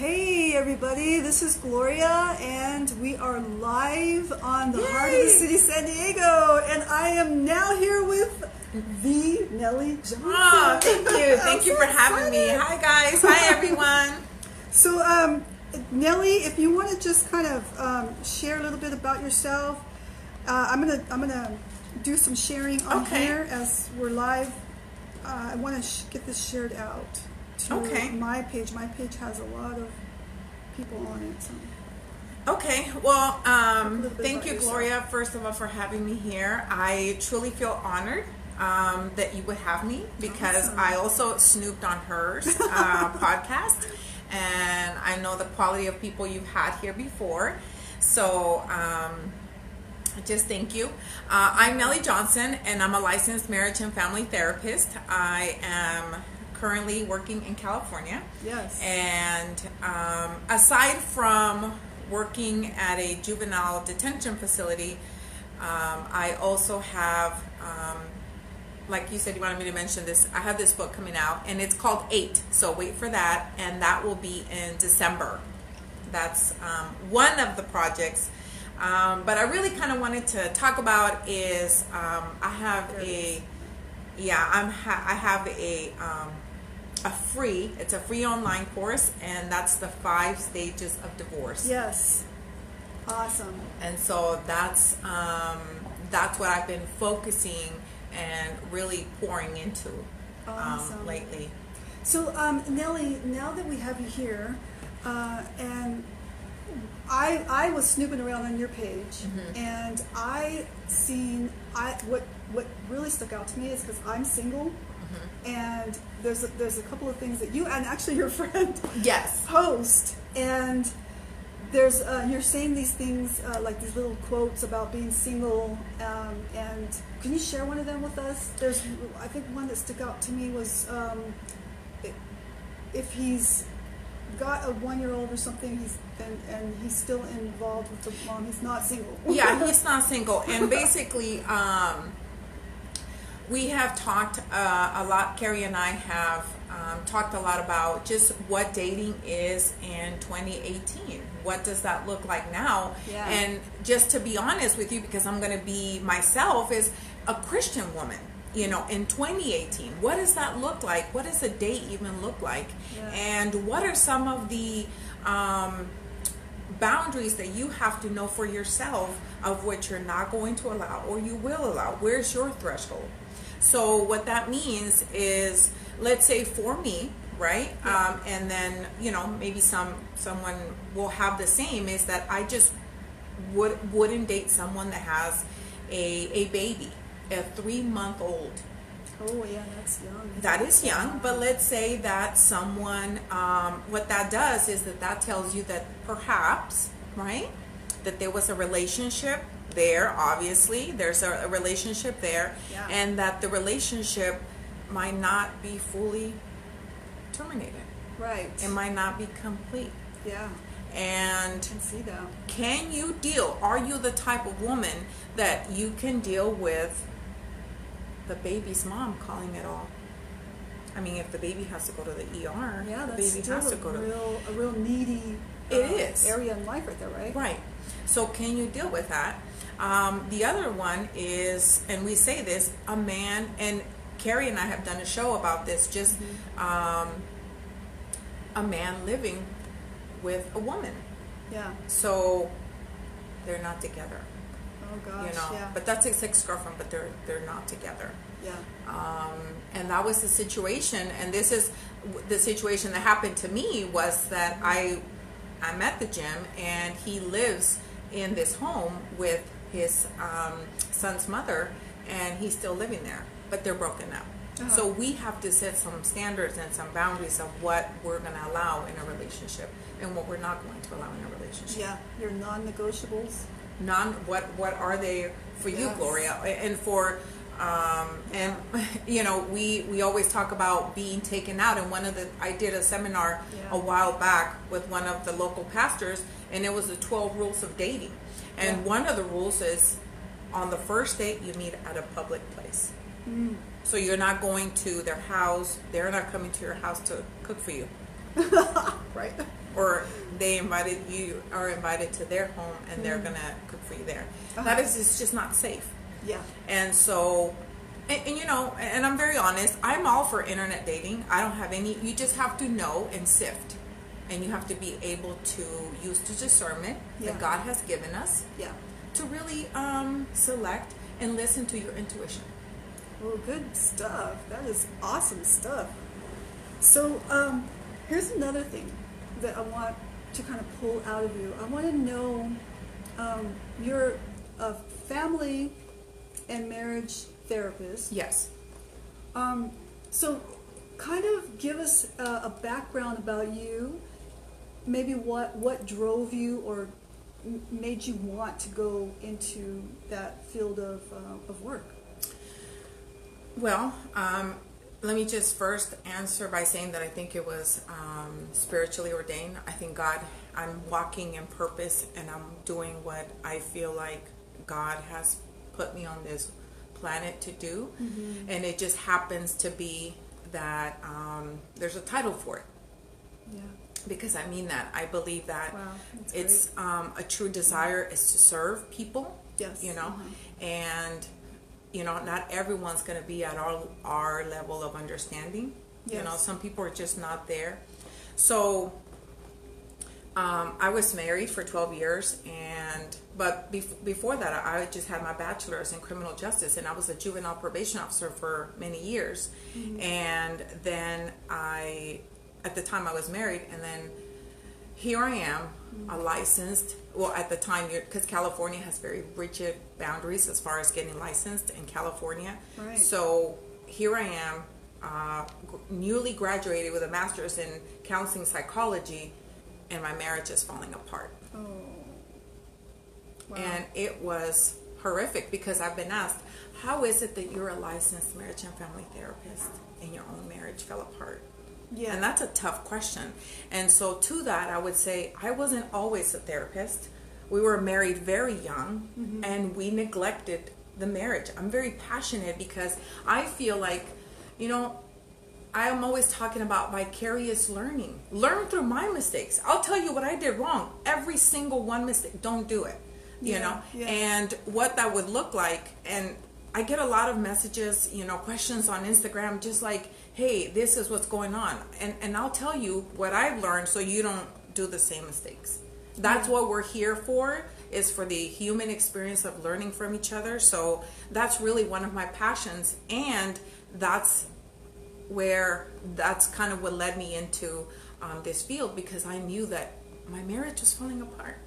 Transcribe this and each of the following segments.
Hey everybody, this is Gloria and we are live on the heart of the city, San Diego, and I am now here with the Nelly Johnson. Oh, thank you. Thank you for having me. Hi guys. Hi everyone. So Nelly, if you want to just kind of share a little bit about yourself, I'm gonna do some sharing on here as we're live. I want to get this shared out to my page. My page has a lot of people on it. So. Okay. Well, thank you, Gloria, first of all, for having me here. I truly feel honored that you would have me because I also snooped on hers podcast, and I know the quality of people you've had here before. So just thank you. I'm Nelly Johnson, and I'm a licensed marriage and family therapist. I am currently working in California. Yes. And aside from working at a juvenile detention facility, I also have, like you said, you wanted me to mention this. I have this book coming out, and it's called 8. So wait for that, and that will be in December. That's one of the projects. But I really kind of wanted to talk about is I have a free, it's a free online course, and that's the 5 stages of divorce. Yes. Awesome. And so that's what I've been focusing and really pouring into lately. So Nelly, now that we have you here, and I was snooping around on your page, and I seen what really stuck out to me is because I'm single, and there's a couple of things that you and actually your friend post, and there's you're saying these things like these little quotes about being single, and can you share one of them with us? There's, I think one that stuck out to me was if he's got a 1-year-old or something, and he's still involved with the mom, he's not single. Yeah, he's not single. And basically we have talked a lot, Carrie and I have talked a lot about just what dating is in 2018. What does that look like now? Yeah. And just to be honest with you, because I'm going to be myself, is a Christian woman. You know, in 2018, what does that look like? What does a date even look like? Yeah. And what are some of the boundaries that you have to know for yourself of what you're not going to allow or you will allow? Where's your threshold? So what that means is, let's say for me, right? Yeah. And then, you know, maybe someone will have the same, is that I just wouldn't date someone that has a baby. A 3-month-old. Oh yeah, that's young. That is young, but let's say that someone, what that does is that tells you that perhaps, right, that there was a relationship there. Obviously, there's a relationship there, and that the relationship might not be fully terminated. Right. It might not be complete. Yeah. And I can see that. Can you deal? Are you the type of woman that you can deal with the baby's mom calling it all? I mean, if the baby has to go to the ER, yeah, the that's baby still has to go a real needy area in life right there, right? Right. So can you deal with that? The other one is, and we say this, a man, and Carrie and I have done a show about this, just a man living with a woman. Yeah. So they're not together. Oh gosh. You know, yeah. but that's his ex-girlfriend, but they're not together. Yeah. And that was the situation, and this is the situation that happened to me, was that I'm at the gym, and he lives in this home with his son's mother, and he's still living there, but they're broken up. So we have to set some standards and some boundaries of what we're going to allow in a relationship and what we're not going to allow in a relationship. Yeah, your non-negotiables. What are they for you, Gloria? And for and you know, we always talk about being taken out. And I did a seminar a while back with one of the local pastors, and it was the 12 rules of dating. And one of the rules is, on the first date, you meet at a public place. So you're not going to their house. They're not coming to your house to cook for you. Right. or they invited you are invited to their home and they're gonna cook for you there. That is, it's just not safe. Yeah. And so, and you know, and I'm very honest, I'm all for internet dating. I don't have any, you just have to know and sift. And you have to be able to use the discernment that God has given us to really select and listen to your intuition. Well, good stuff. That is awesome stuff. So here's another thing that I want to kind of pull out of you. I want to know, you're a family and marriage therapist. Yes. So kind of give us a background about you, maybe what drove you or made you want to go into that field of work. Well, let me just first answer by saying that I think it was spiritually ordained. I think God, I'm walking in purpose and I'm doing what I feel like God has put me on this planet to do. And it just happens to be that there's a title for it. Yeah. Because I mean that. I believe that it's great. a true desire is to serve people. Yes. You know, and you know, not everyone's going to be at our level of understanding. Yes. You know, some people are just not there. So I was married for 12 years, but before that, I just had my bachelor's in criminal justice, and I was a juvenile probation officer for many years. And then at the time I was married, and then here I am, a licensed, well, at the time, because California has very rigid boundaries as far as getting licensed in California. Right. So here I am, newly graduated with a master's in counseling psychology, and my marriage is falling apart. Oh. Wow. And it was horrific because I've been asked, how is it that you're a licensed marriage and family therapist and your own marriage fell apart? Yeah. And that's a tough question. And so to that, I would say I wasn't always a therapist. We were married very young and we neglected the marriage. I'm very passionate because I feel like, you know, I am always talking about vicarious learning. Learn through my mistakes. I'll tell you what I did wrong. Every single one mistake. Don't do it. You know? Yeah. And what that would look like. And I get a lot of messages, you know, questions on Instagram, just like, hey, this is what's going on. And I'll tell you what I've learned so you don't do the same mistakes. That's what we're here for, is for the human experience of learning from each other. So that's really one of my passions. And that's kind of what led me into this field, because I knew that my marriage was falling apart.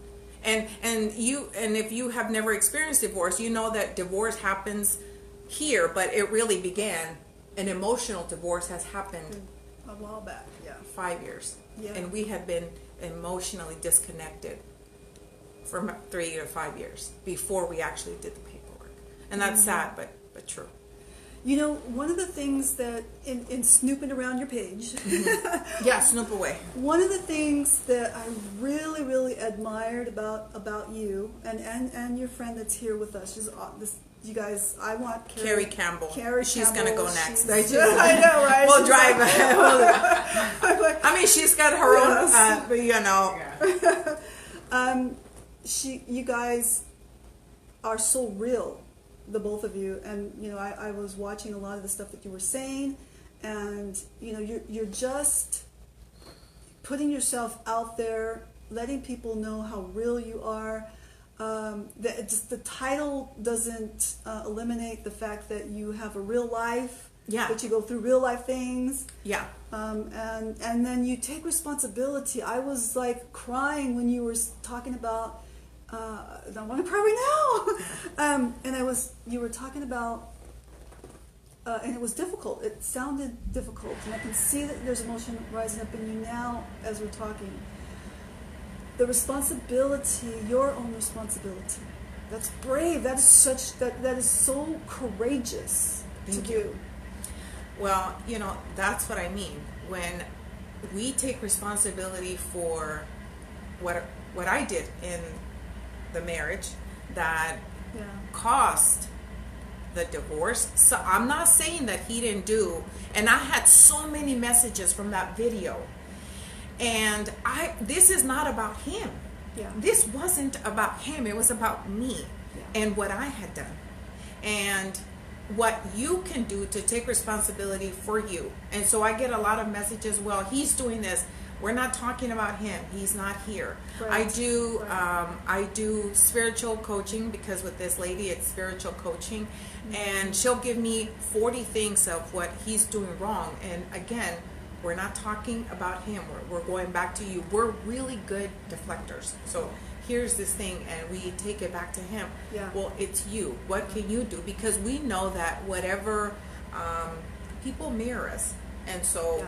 And if you have never experienced divorce, you know that divorce happens here, but it really began. An emotional divorce has happened a while back, 5 years. Yeah. And we had been emotionally disconnected for 3 to 5 years before we actually did the paperwork. And that's sad, but true. You know, one of the things that in snooping around your page, yeah, snoop away. One of the things that I really, really admired about you and your friend that's here with us, you guys, I want Carrie Campbell. She's Campbell. going to go next. I know, right? We'll drive. I mean, she's got her own, but you know. You guys are so real, the both of you, and you know, I was watching a lot of the stuff that you were saying, and you know, you're just putting yourself out there, letting people know how real you are. The title doesn't eliminate the fact that you have a real life, that you go through real life things, and then you take responsibility. I was like crying when you were talking about I want to cry right now. And you were talking about, and it was difficult. It sounded difficult, and I can see that there's emotion rising up in you now as we're talking. The responsibility, your own responsibility. That's brave. That is so courageous to do. Well, you know, that's what I mean. When we take responsibility for what I did in the marriage that caused the divorce. So I'm not saying that he didn't do, and I had so many messages from that video. And this is not about him. Yeah. This wasn't about him. It was about me and what I had done. And what you can do to take responsibility for you. And so I get a lot of messages, well, he's doing this. We're not talking about him. He's not here. Right. I do spiritual coaching, because with this lady, it's spiritual coaching. And she'll give me 40 things of what he's doing wrong. And again, we're not talking about him. We're going back to you. We're really good deflectors. So here's this thing, and we take it back to him. Yeah. Well, it's you. What can you do? Because we know that whatever people mirror us. And so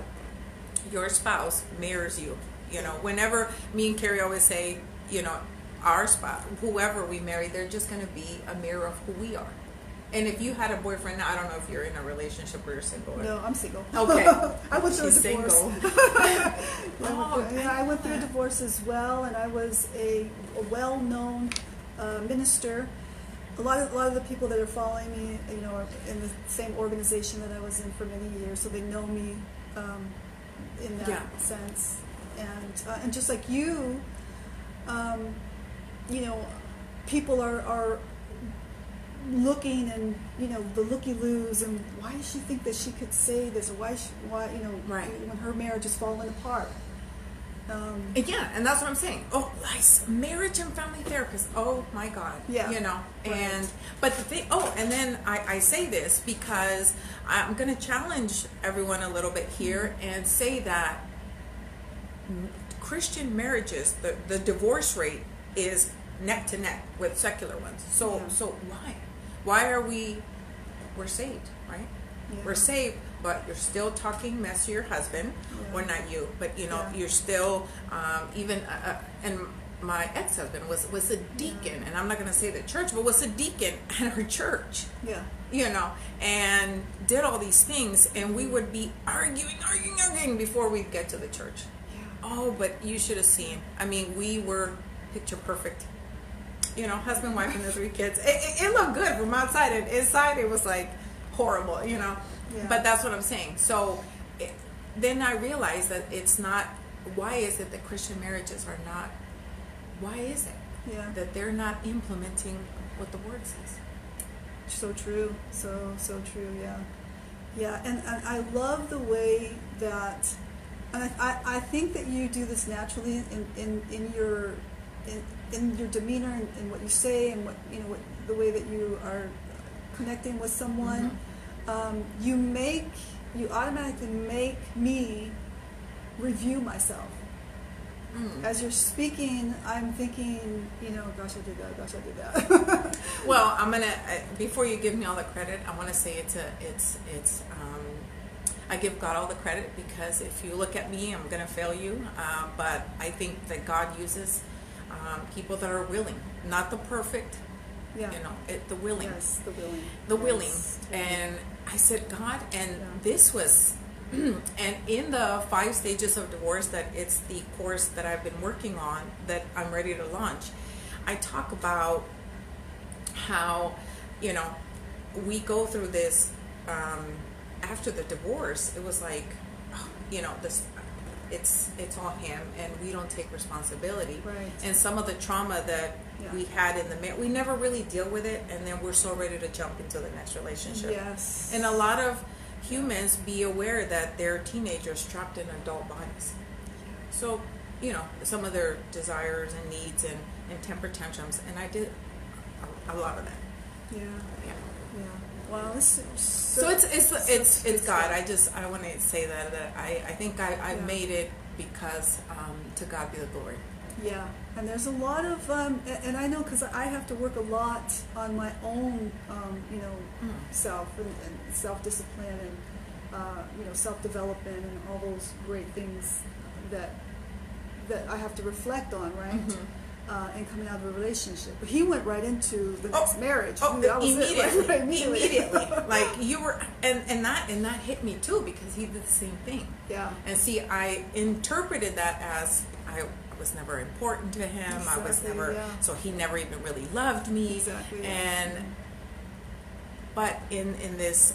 your spouse mirrors you. You know, whenever me and Carrie always say, you know, our spouse, whoever we marry, they're just going to be a mirror of who we are. And if you had a boyfriend, now I don't know if you're in a relationship or you're single. No, I'm single. Okay. I went through She's a divorce. single. I went through a divorce as well, and I was a well-known minister. A lot of the people that are following me, you know, are in the same organization that I was in for many years, so they know me in that sense. And just like you, you know, people are looking, and you know, the looky-loos, and why does she think that she could say this, or why you know, when her marriage is falling apart. And that's what I'm saying. Oh, nice marriage and family therapist. Oh my God. Yeah. You know, Right. and but the thing. Oh, and then I say this because I'm going to challenge everyone a little bit here and say that Christian marriages, the divorce rate is neck to neck with secular ones. So why are we're saved, right? Yeah. We're saved, but you're still talking mess to your husband. Yeah. Well, not you, but you know, you're still even and my ex-husband was a deacon, and I'm not going to say the church, but was a deacon at our church. Yeah. You know, and did all these things, and we would be arguing before we'd get to the church. Yeah. Oh, but you should have seen. I mean, we were picture perfect. You know, husband, wife, and the 3 kids. It looked good from outside, and inside it was like horrible, you know. Yeah. But that's what I'm saying. So then I realized that it's not. Why is it that Christian marriages are not? Why is it that they're not implementing what the word says? So true. So true. Yeah. Yeah. And I love the way that, and I think that you do this naturally in your demeanor and what you say, and what you know, what the way that you are connecting with someone. You automatically make me review myself. As you're speaking, I'm thinking, you know, gosh, I did that. Gosh, I did that. Well, I'm gonna before you give me all the credit, I want to say I give God all the credit, because if you look at me, I'm gonna fail you. But I think that God uses people that are willing, not the perfect. Yeah. You know, the willing. Yes, the willing. The willing. Yes. And I said, God, and this was, and in the 5 stages of divorce, that it's the course that I've been working on, that I'm ready to launch. I talk about how, you know, we go through this, after the divorce, it was like, you know, it's all him, and we don't take responsibility. Right. And some of the trauma that we had in the marriage, we never really deal with it, and then we're so ready to jump into the next relationship. Yes. And a lot of humans be aware that they're teenagers trapped in adult bodies. So, you know, some of their desires and needs and temper tantrums, and I did a lot of that. Yeah. Yeah. Yeah. Wow. This is So it's God. I want to say that I think I made it because to God be the glory. Yeah, and there's a lot of, and I know, because I have to work a lot on my own, you know, self and self-discipline and, you know, self-development and all those great things that I have to reflect on, right? And coming out of a relationship. But he went right into the next marriage. Oh, That was immediately. it, right? Immediately. Like you were, and that hit me too, because he did the same thing. Yeah. And see, I interpreted that as I was never important to him. Exactly, I was never, so he never even really loved me. Exactly. And but in this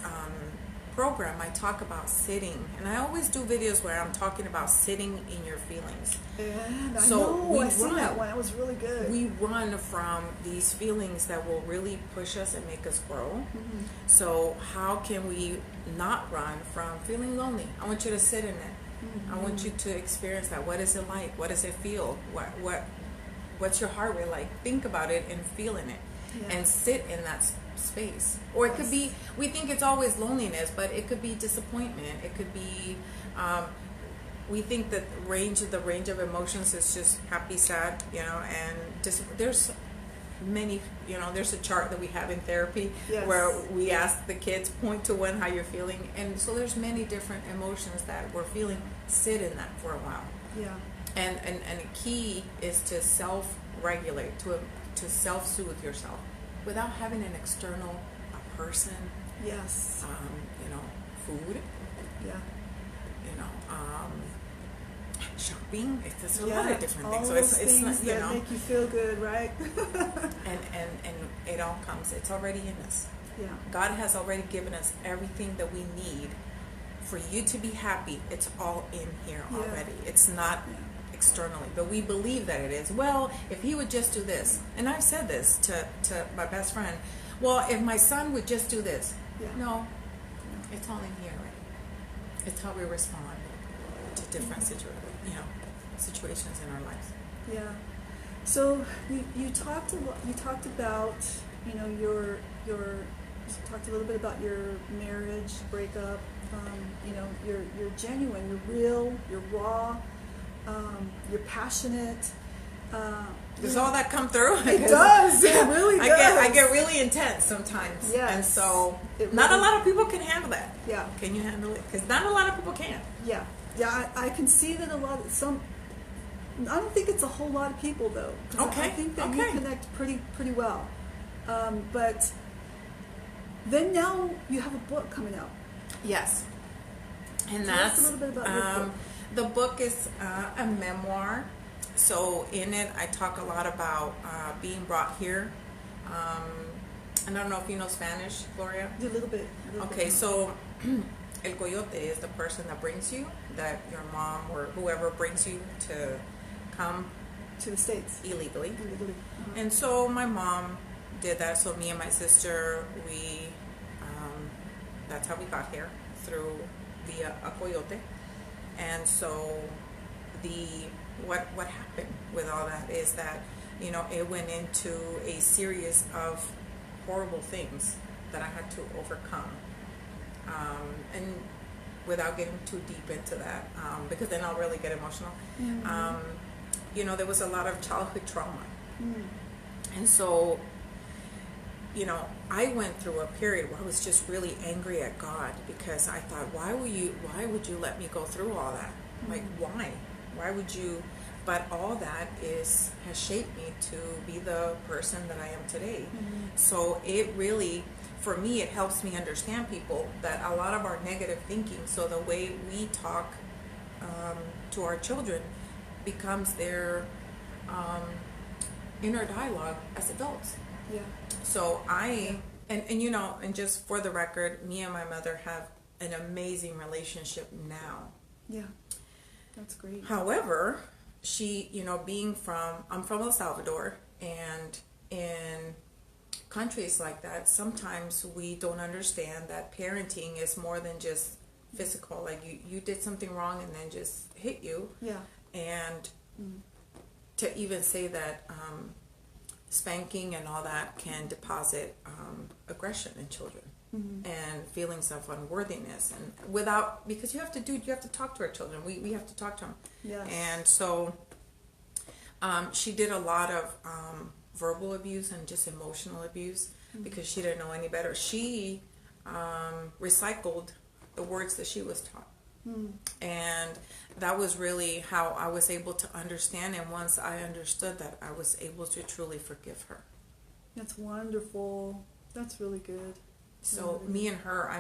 program, I talk about sitting, and I always do videos where I'm talking about sitting in your feelings. And I So know, I seen that one. It was really good. We run from these feelings that will really push us and make us grow. Mm-hmm. So how can we not run from feeling lonely? I want you to sit in it. Mm-hmm. I want you to experience that. What is it like? What does it feel? What's your heart rate like? Think about it and feel in it, and sit in that space. Or it could be, we think it's always loneliness, but it could be disappointment. It could be, we think that the range of emotions is just happy, sad, and there's many, there's a chart that we have in therapy where we ask the kids, point to one, how you're feeling. And so there's many different emotions that we're feeling. Sit in that for a while. Yeah. And the key is to self-regulate, to self-soothe yourself without having an external person. Yes. Food. Yeah. Shopping. There's a lot of different things. All those things that make you feel good, right? and it all comes. It's already in us. Yeah. God has already given us everything that we need for you to be happy. It's all in here already. It's not externally, but we believe that it is. Well, if he would just do this, and I've said this to my best friend, well, if my son would just do this. No, it's all in here already. It's how we respond to different situations in our lives. Yeah. So you talked about your talked a little bit about your marriage breakup. You're genuine, you're real, you're raw, you're passionate. Does all that come through? It does. It really does. I get really intense sometimes. Yes. And so It not a really- lot of people can handle that. Yeah. Can you handle it? Because not a lot of people can. Yeah. Yeah. I can see that I don't think it's a whole lot of people though. 'Cause Okay. I think that you connect pretty well. But then now you have a book coming out. Yes. And Tell us that's a little bit about your book. The book is a memoir. So in it, I talk a lot about being brought here. And I don't know if you know Spanish, Gloria. A little bit. Okay, so el coyote is the person that brings you, that your mom or whoever brings you to come to the States illegally. Uh-huh. And so my mom did that. So me and my sister, that's how we got here, through via a coyote. And so what happened with all that is that, it went into a series of horrible things that I had to overcome. And without getting too deep into that, because then I'll really get emotional. Mm-hmm. There was a lot of childhood trauma. Mm. And so, I went through a period where I was just really angry at God, because I thought, why would you let me go through all that? Like, why would you? But all that has shaped me to be the person that I am today. Mm-hmm. So it really, for me, it helps me understand people, that a lot of our negative thinking, so the way we talk to our children becomes their inner dialogue as adults. Yeah. So and just for the record, me and my mother have an amazing relationship now. Yeah. That's great. However, she, I'm from El Salvador, and in countries like that, sometimes we don't understand that parenting is more than just physical. Like you did something wrong and then just hit you. Yeah. And to even say that spanking and all that can deposit aggression in children. Mm-hmm. And feelings of unworthiness, and because you have to talk to our children. We have to talk to them. Yes. And so she did a lot of verbal abuse and just emotional abuse, because she didn't know any better. She recycled the words that she was taught. And that was really how I was able to understand, and once I understood that, I was able to truly forgive her. That's wonderful. That's really good. So me and her,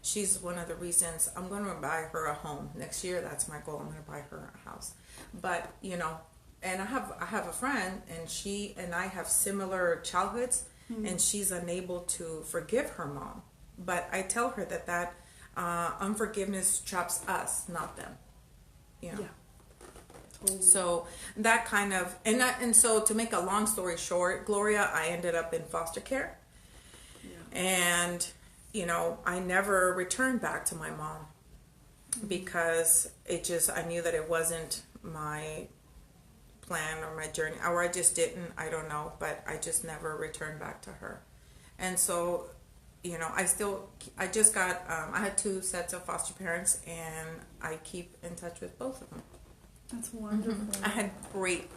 she's one of the reasons I'm going to buy her a home next year. That's my goal. I'm going to buy her a house. But, and I have a friend, and she and I have similar childhoods, and she's unable to forgive her mom. But I tell her that unforgiveness traps us, not them. You know? Yeah. Totally. So that kind of, and so to make a long story short, Gloria, I ended up in foster care. Yeah. And, you know, I never returned back to my mom because I knew that it wasn't my plan or my journey, or I just didn't, I don't know, but I just never returned back to her. And so, you know, I just got, I had 2 sets of foster parents, and I keep in touch with both of them. That's wonderful. Mm-hmm. I had great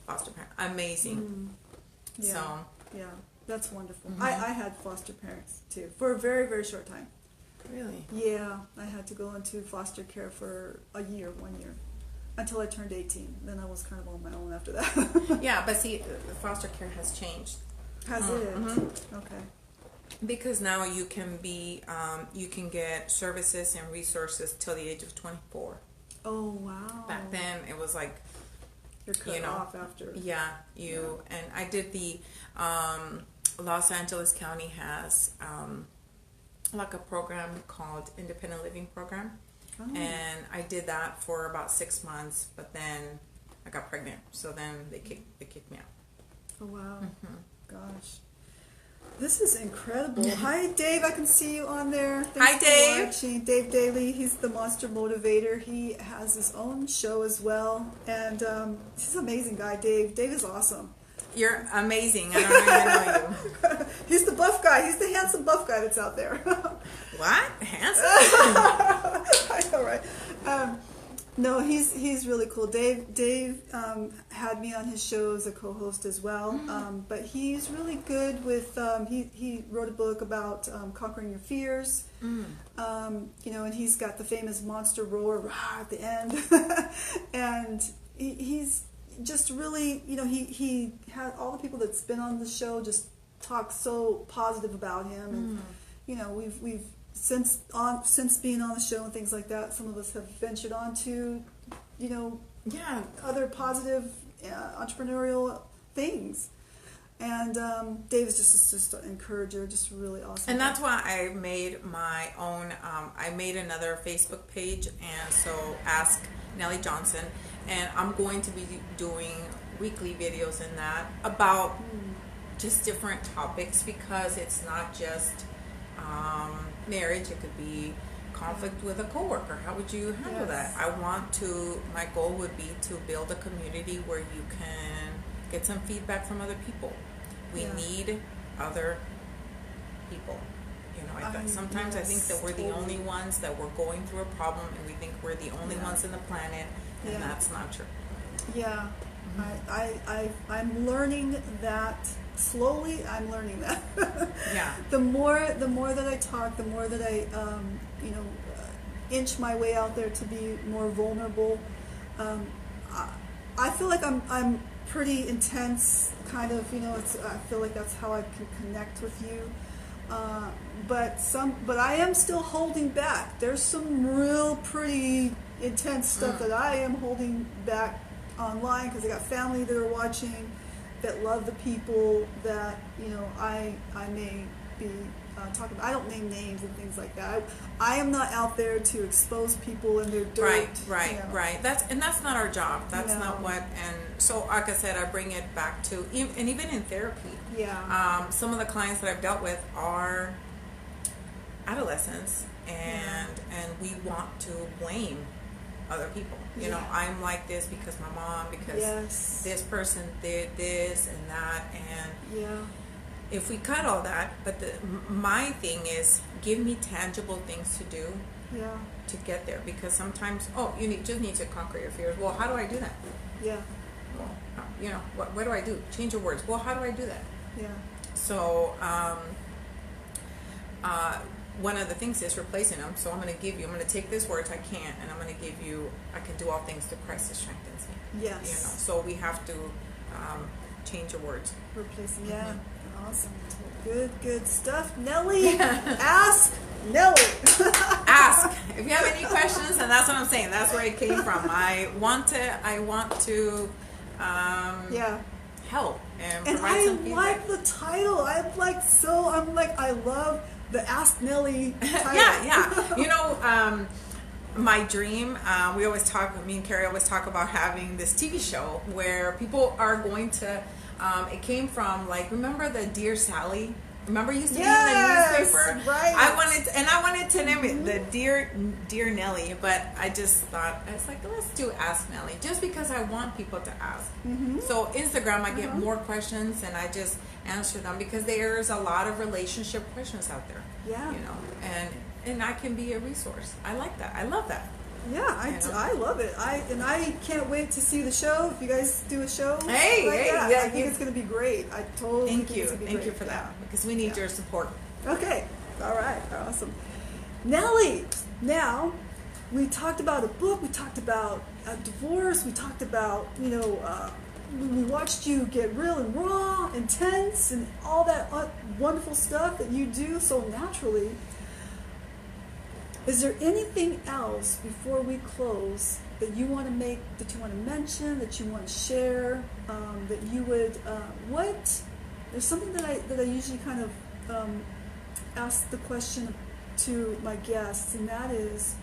foster parents. Amazing. Yeah. So. Yeah, that's wonderful. I had foster parents too for a very, very short time. Really? Yeah, I had to go into foster care for 1 year, until I turned 18. Then I was kind of on my own after that. Yeah, but see, foster care has changed. Has it? Mm-hmm. Okay. Because now you can get services and resources till the age of 24. Oh, wow. Back then, it was like, you're cut off after. Yeah, and I did the, Los Angeles County has, like a program called Independent Living Program. Oh. And I did that for about 6 months, but then I got pregnant. So then they kicked me out. Oh, wow. Mm-hmm. Gosh. This is incredible. Hi, Dave. I can see you on there. Thanks Hi, Dave. Watching. Dave Daly. He's the Monster Motivator. He has his own show as well. And he's an amazing guy, Dave. Dave is awesome. You're amazing. I don't even know you. He's the buff guy. He's the handsome buff guy that's out there. What? Handsome? I know, right? No, he's really cool. Dave had me on his show as a co-host as well. But he's really good with. He wrote a book about conquering your fears. You know, and he's got the famous monster roar rah, at the end, and he's just really, you know, he had all the people that's been on the show just talk so positive about him, and you know, we've since being on the show and things like that, some of us have ventured on to, you know, other positive entrepreneurial things. And Dave is just an encourager, just really awesome. And that's why I made my own, I made another Facebook page, and so ask Nelly Johnson, and I'm going to be doing weekly videos in that about just different topics, because it's not just marriage, it could be conflict with a coworker. How would you handle that? My goal would be to build a community where you can get some feedback from other people. We need other people. You know, sometimes I think that we're the only ones that we're going through a problem, and we think we're the only ones in the planet, and that's not true. Yeah. I'm learning that slowly. I'm learning that. Yeah. The more that I talk, the more that I you know, inch my way out there to be more vulnerable. I feel like I'm pretty intense, kind of, you know. I feel like that's how I can connect with you. But I am still holding back. There's some real pretty intense stuff that I am holding back online, because I got family that are watching, that love the people that, you know, I may be talking about. I don't name names and things like that. I am not out there to expose people and their dirt. Right. You know. Right. That's not our job. That's not what. And so, like I said, I bring it back to, and even in therapy. Yeah. Some of the clients that I've dealt with are adolescents, and we want to blame other people. You know, I'm like this because my mom, because this person did this and that, and if we cut all that, but my thing is, give me tangible things to do to get there, because sometimes, you just need to conquer your fears. Well, how do I do that? Yeah. Well, you know, what do I do? Change your words. Well, how do I do that? Yeah. So, one of the things is replacing them. So I'm going to take these words, I can't, and I'm going to give you, I can do all things through Christ that strengthens me. Yes. You know, so we have to change your words. Replacing, awesome. Good stuff. Nelly, ask Nelly. Ask. If you have any questions, and that's what I'm saying. That's where it came from. I want to help and provide some feedback. I like the title. I love the Ask Nelly title. Yeah. You know, my dream, we always talk, me and Carrie always talk about having this TV show where people are going to, it came from, like, remember the Dear Sally? Remember, it used to be in the newspaper. Right. I wanted to name it the Dear Nelly, but I just thought, it's like, let's do Ask Nelly, just because I want people to ask. So Instagram, I get more questions, and I just answer them because there's a lot of relationship questions out there. Yeah. You know, and I can be a resource. I like that. I love that. Yeah, I love it. I can't wait to see the show. If you guys do a show, I think it's going to be great. I totally thank you for that, because we need your support. Okay, all right, awesome. Nelly, now we talked about a book. We talked about a divorce. We talked about we watched you get real and raw, intense, and all that wonderful stuff that you do so naturally. Is there anything else before we close that you want to mention, that you want to share, that you would, there's something that I usually kind of ask the question to my guests, and that is,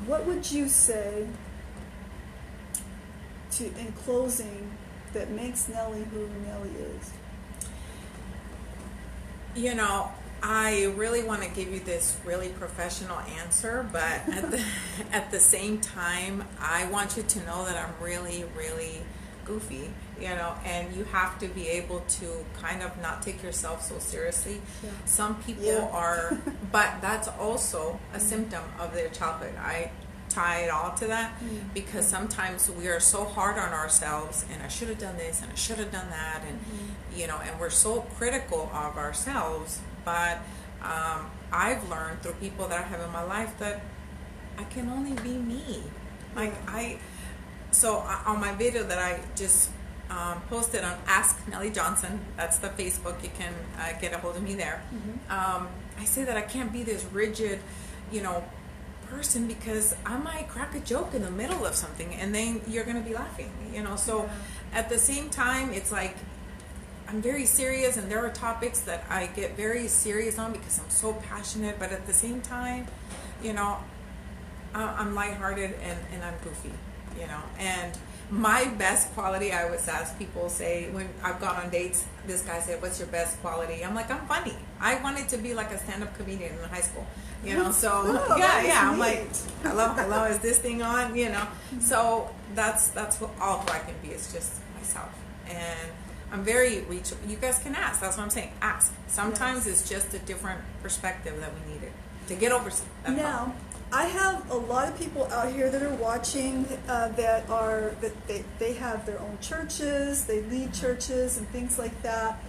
what would you say in closing that makes Nelly who Nelly is? You know, I really want to give you this really professional answer, but at the same time, I want you to know that I'm really, really goofy, and you have to be able to kind of not take yourself so seriously. Yeah. Some people are, but that's also a symptom of their childhood. I tie it all to that because sometimes we are so hard on ourselves, and I should have done this and I should have done that, and and we're so critical of ourselves. But I've learned through people that I have in my life that I can only be me. Like so on my video that I just posted on Ask Nelly Johnson, that's the Facebook, you can get a hold of me there. I say that I can't be this rigid, person, because I might crack a joke in the middle of something and then you're going to be laughing, so at the same time, it's like I'm very serious, and there are topics that I get very serious on because I'm so passionate, but at the same time, I'm lighthearted and I'm goofy, and my best quality, I always ask people, say, when I've gone on dates, this guy said, what's your best quality? I'm like, I'm funny. I wanted to be like a stand-up comedian in high school, so I'm like, hello, is this thing on, so that's all who I can be. It's just myself, and I'm very reachable. You guys can ask. That's what I'm saying. Ask. Sometimes it's just a different perspective that we needed to get over that. Now, I have a lot of people out here that are watching that they have their own churches, they lead churches and things like that.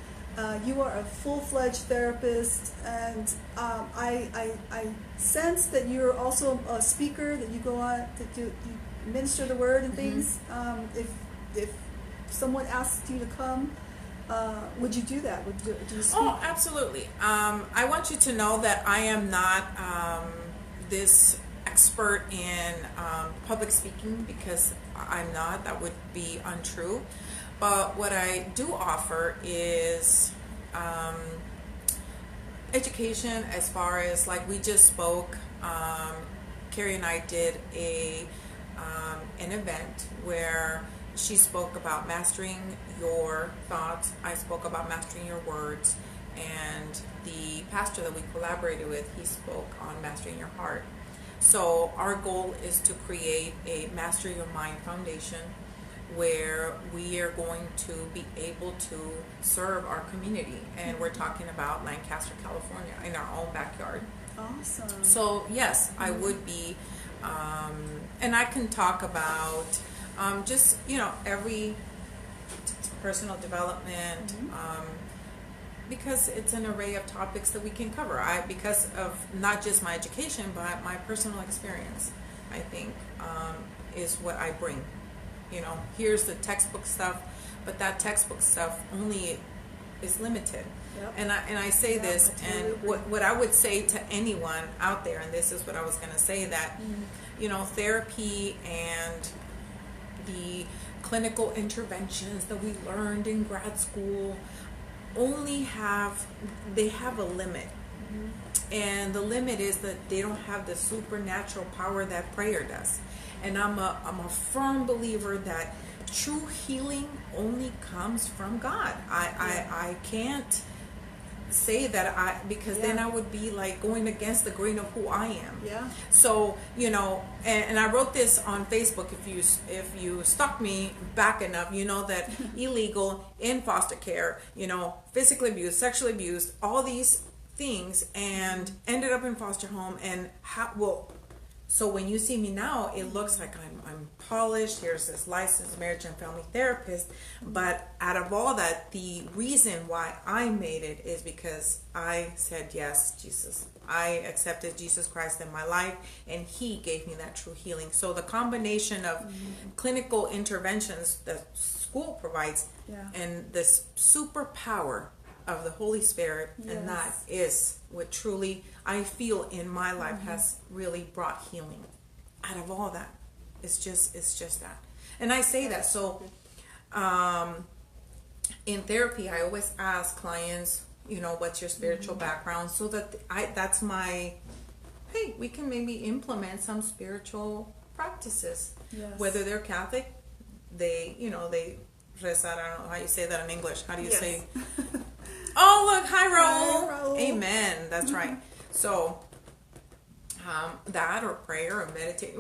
You are a full-fledged therapist, and I sense that you're also a speaker, that you go on, that you minister the word and things. If someone asked you to come, would you do that? Would you speak? Oh, absolutely. I want you to know that I am not this expert in public speaking, because I'm not. That would be untrue. But what I do offer is education, as far as, like, we just spoke. Carrie and I did an event where she spoke about mastering your thoughts. I spoke about mastering your words. And the pastor that we collaborated with, he spoke on mastering your heart. So our goal is to create a Master Your Mind Foundation, where we are going to be able to serve our community. And we're talking about Lancaster, California, in our own backyard. Awesome. So yes, I would be, and I can talk about just, every personal development, because it's an array of topics that we can cover. Because of not just my education, but my personal experience, I think, is what I bring. Here's the textbook stuff, but that textbook stuff only is limited. Yep. And I say this, and what I would say to anyone out there, and this is what I was going to say, that therapy and the clinical interventions that we learned in grad school, they have a limit. And the limit is that they don't have the supernatural power that prayer does. And I'm a firm believer that true healing only comes from God. I can't say that because then I would be like going against the grain of who I am. Yeah. So, and I wrote this on Facebook. If you stalk me back enough, you know that illegal, in foster care, physically abused, sexually abused, all these things, and ended up in foster home. And so when you see me now, it looks like I'm polished. Here's this licensed marriage and family therapist. But out of all that, the reason why I made it is because I said, yes, Jesus. I accepted Jesus Christ in my life, and he gave me that true healing. So the combination of clinical interventions that school provides and this superpower of the Holy Spirit, and that is what truly I feel in my life has really brought healing. Out of all that, it's just that. And I say that so in therapy, I always ask clients, what's your spiritual background, so that that's my, hey, we can maybe implement some spiritual practices. Whether they're Catholic, they rezar, I don't know how you say that in English. How do you say? Oh, look, hi, Raul. Amen. That's right. So, that or prayer or meditate,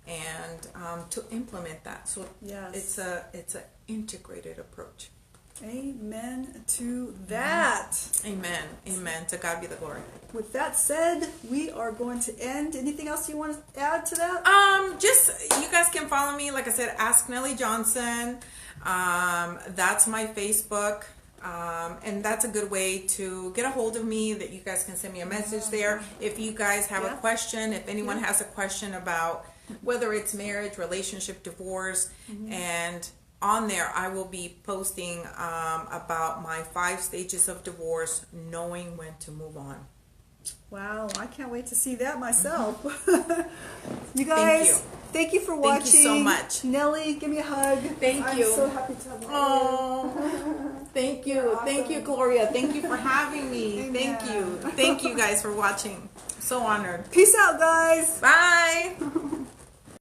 and to implement that. So it's a integrated approach. Amen to that. Amen. Amen. To God be the glory. With that said, we are going to end. Anything else you want to add to that? Just, you guys can follow me. Like I said, Ask Nelly Johnson. That's my Facebook. And that's a good way to get a hold of me, that you guys can send me a message there. If you guys have a question, if anyone has a question about whether it's marriage, relationship, divorce, and on there I will be posting about my 5 stages of divorce, knowing when to move on. Wow, I can't wait to see that myself. You guys, thank you for watching. Thank you so much. Nelly, give me a hug. Thank you. I'm so happy to have you. Oh, thank you. Awesome. Thank you, Gloria. Thank you for having me. Amen. Thank you. Thank you guys for watching. So honored. Peace out, guys. Bye.